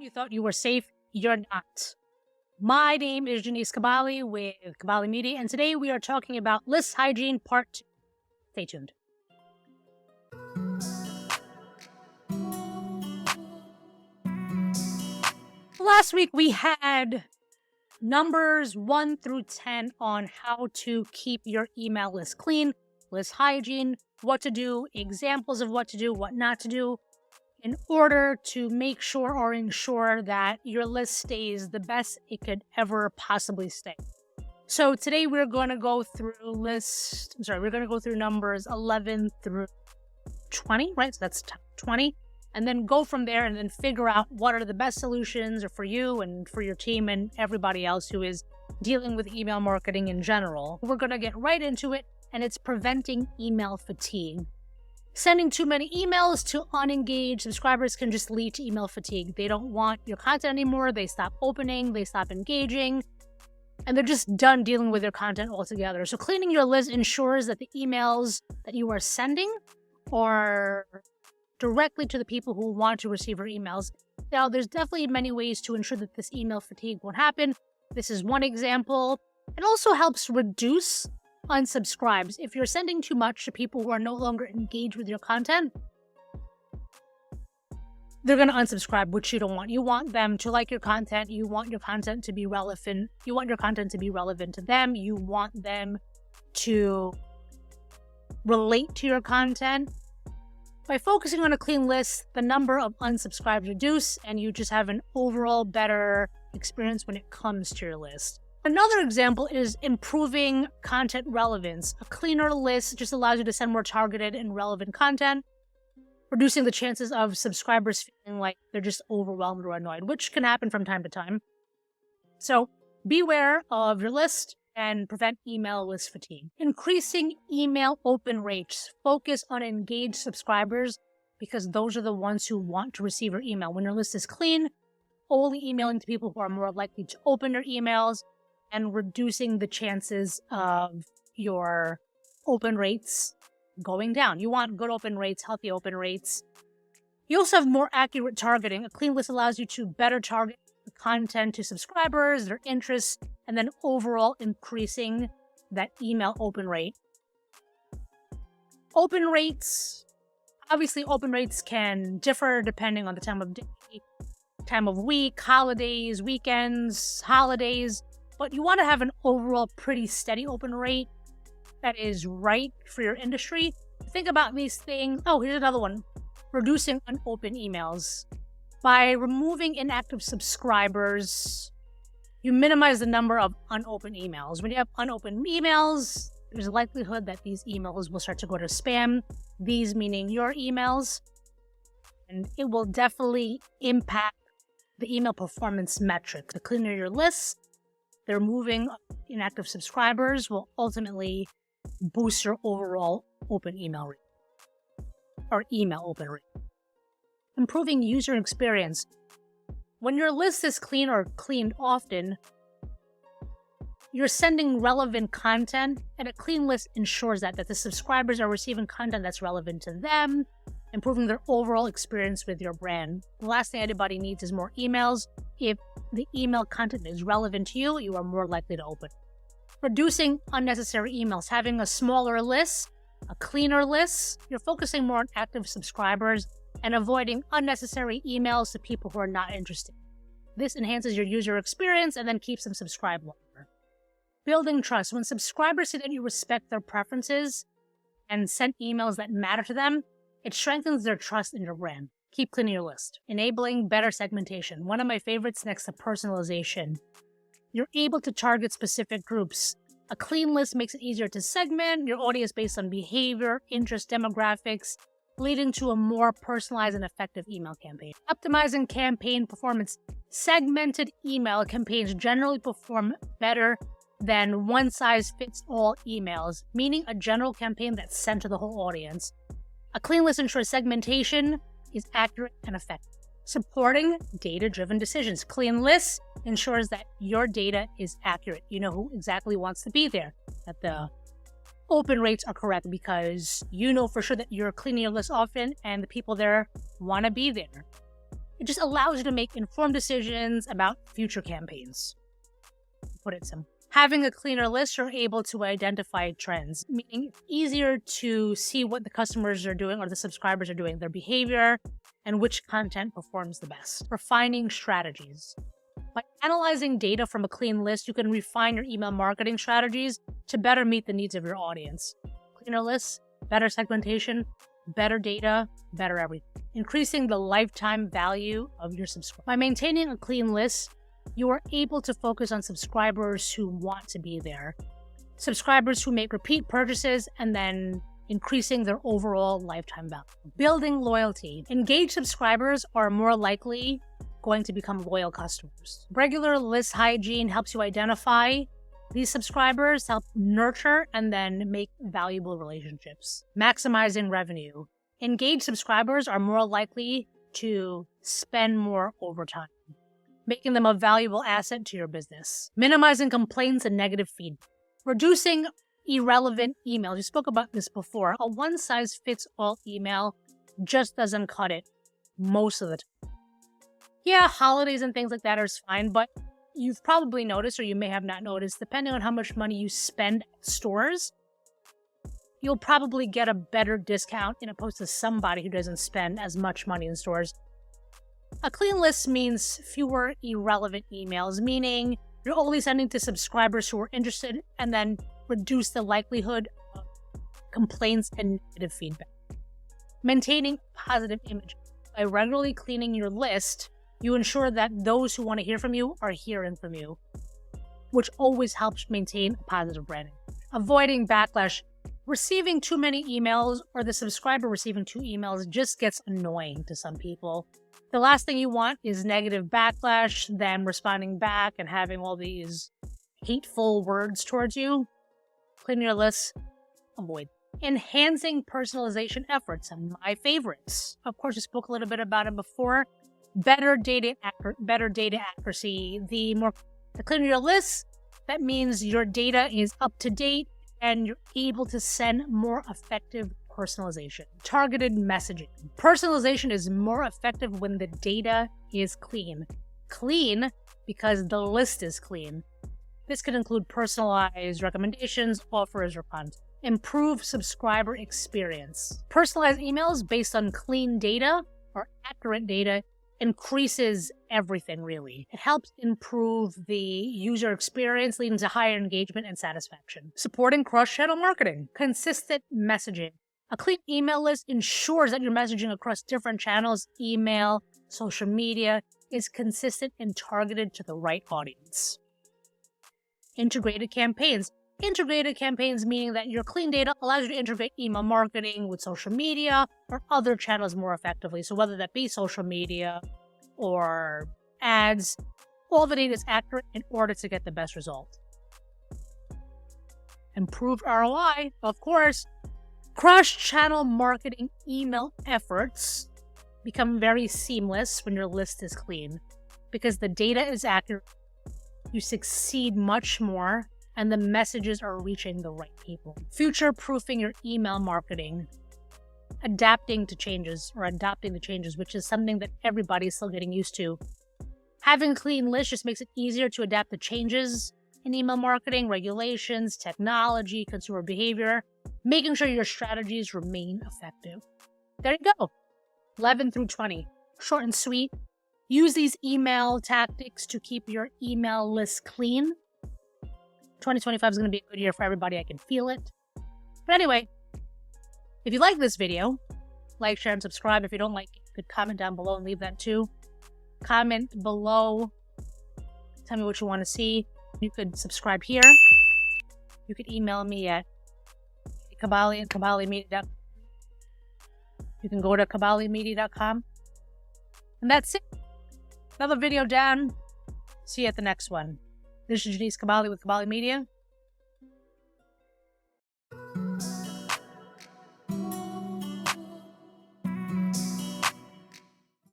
you thought you were safe, you're not. My name is Janice Cabale with Cabale Media, and today we are talking about list hygiene part 2. Stay tuned. Last week we had numbers 1 through 10 on how to keep your email list clean, list hygiene, what to do, examples of what to do, what not to do, in order to make sure or ensure that your list stays the best it could ever possibly stay. So today we're going to go through numbers 11 through 20, right? So that's 20. And then go from there and then figure out what are the best solutions for you and for your team and everybody else who is dealing with email marketing in general. We're going to get right into it, and it's preventing email fatigue. Sending too many emails to unengaged subscribers can just lead to email fatigue. They don't want your content anymore. They stop opening, they stop engaging, and they're just done dealing with your content altogether. So cleaning your list ensures that the emails that you are sending are directly to the people who want to receive your emails. Now, there's definitely many ways to ensure that this email fatigue won't happen. This is one example. It also helps reduce unsubscribes. If you're sending too much to people who are no longer engaged with your content, they're going to unsubscribe, which you don't want. You want them to like your content. You want your content to be relevant. You want your content to be relevant to them. You want them to relate to your content. By focusing on a clean list, the number of unsubscribes reduce, and you just have an overall better experience when it comes to your list. Another example is improving content relevance. A cleaner list just allows you to send more targeted and relevant content, reducing the chances of subscribers feeling like they're just overwhelmed or annoyed, which can happen from time to time. So beware of your list and prevent email list fatigue. Increasing email open rates. Focus on engaged subscribers because those are the ones who want to receive your email. When your list is clean, only emailing to people who are more likely to open your emails and reducing the chances of your open rates going down. You want good open rates, healthy open rates. You also have more accurate targeting. A clean list allows you to better target the content to subscribers, their interests, and then overall increasing that email open rate. Open rates, obviously open rates can differ depending on the time of day, time of week, holidays, weekends, holidays, but you want to have an overall pretty steady open rate that is right for your industry. Think about these things. Oh, here's another one. Reducing unopened emails. By removing inactive subscribers, you minimize the number of unopened emails. When you have unopened emails, there's a likelihood that these emails will start to go to spam, these meaning your emails, and it will definitely impact the email performance metric. The cleaner your list, the removing inactive subscribers will ultimately boost your overall open email rate or email open rate. Improving user experience. When your list is clean or cleaned often, you're sending relevant content, and a clean list ensures that the subscribers are receiving content that's relevant to them, improving their overall experience with your brand. The last thing anybody needs is more emails. If the email content is relevant to you, you are more likely to open. Reducing unnecessary emails. Having a smaller list, a cleaner list, you're focusing more on active subscribers and avoiding unnecessary emails to people who are not interested. This enhances your user experience and then keeps them subscribed longer. Building trust. When subscribers see that you respect their preferences and send emails that matter to them, it strengthens their trust in your brand. Keep cleaning your list. Enabling better segmentation. One of my favorites next to personalization. You're able to target specific groups. A clean list makes it easier to segment your audience based on behavior, interest, demographics, leading to a more personalized and effective email campaign. Optimizing campaign performance. Segmented email campaigns generally perform better than one-size-fits-all emails, meaning a general campaign that's sent to the whole audience. A clean list ensures segmentation is accurate and effective. Supporting data-driven decisions. Clean lists ensures that your data is accurate. You know who exactly wants to be there, that the open rates are correct because you know for sure that you're cleaning your list often and the people there want to be there. It just allows you to make informed decisions about future campaigns. Put it simple. Having a cleaner list, you're able to identify trends, meaning it's easier to see what the customers are doing or the subscribers are doing, their behavior, and which content performs the best. Refining strategies. By analyzing data from a clean list, you can refine your email marketing strategies to better meet the needs of your audience. Cleaner lists, better segmentation, better data, better everything. Increasing the lifetime value of your subscribers. By maintaining a clean list, you are able to focus on subscribers who want to be there. Subscribers who make repeat purchases and then increasing their overall lifetime value. Building loyalty. Engaged subscribers are more likely going to become loyal customers. Regular list hygiene helps you identify these subscribers, help nurture, and then make valuable relationships. Maximizing revenue. Engaged subscribers are more likely to spend more over time, making them a valuable asset to your business. Minimizing complaints and negative feedback. Reducing irrelevant emails. We spoke about this before. A one-size-fits-all email just doesn't cut it most of the time. Yeah, holidays and things like that are fine, but you've probably noticed, or you may have not noticed, depending on how much money you spend at stores, you'll probably get a better discount in opposed to somebody who doesn't spend as much money in stores. A clean list means fewer irrelevant emails, meaning you're only sending to subscribers who are interested, and then reduce the likelihood of complaints and negative feedback. Maintaining a positive image. By regularly cleaning your list, you ensure that those who want to hear from you are hearing from you, which always helps maintain a positive branding. Avoiding backlash. Receiving too many emails or the subscriber receiving two emails just gets annoying to some people. The last thing you want is negative backlash, them responding back and having all these hateful words towards you. Clean your list. Avoid. Enhancing personalization efforts, and my favorites. Of course, I spoke a little bit about it before. Better data accuracy. The cleaner your list, that means your data is up to date and you're able to send more effective personalization. Targeted messaging. Personalization is more effective when the data is clean. Clean because the list is clean. This can include personalized recommendations, offers, or content. Improve subscriber experience. Personalized emails based on clean data or accurate data increases everything, really. It helps improve the user experience, leading to higher engagement and satisfaction. Supporting cross-channel marketing. Consistent messaging. A clean email list ensures that your messaging across different channels, email, social media, is consistent and targeted to the right audience. Integrated campaigns. Integrated campaigns meaning that your clean data allows you to integrate email marketing with social media or other channels more effectively. So whether that be social media or ads, all the data is accurate in order to get the best result. Improved ROI, of course. Cross-channel marketing email efforts become very seamless when your list is clean because the data is accurate. You succeed much more, and the messages are reaching the right people. Future-proofing your email marketing. Adapting to changes, or adopting the changes, which is something that everybody's still getting used to. Having a clean list just makes it easier to adapt to changes in email marketing, regulations, technology, consumer behavior, making sure your strategies remain effective. There you go. 11 through 20. Short and sweet. Use these email tactics to keep your email list clean. 2025 is going to be a good year for everybody. I can feel it. But anyway, if you like this video, like, share, and subscribe. If you don't like it, you could comment down below and leave that too. Comment below. Tell me what you want to see. You could subscribe here. You could email me at Cabale at cabalemedia.com. You can go to cabalemedia.com. And that's it. Another video down. See you at the next one. This is Janice Cabale with Cabale Media.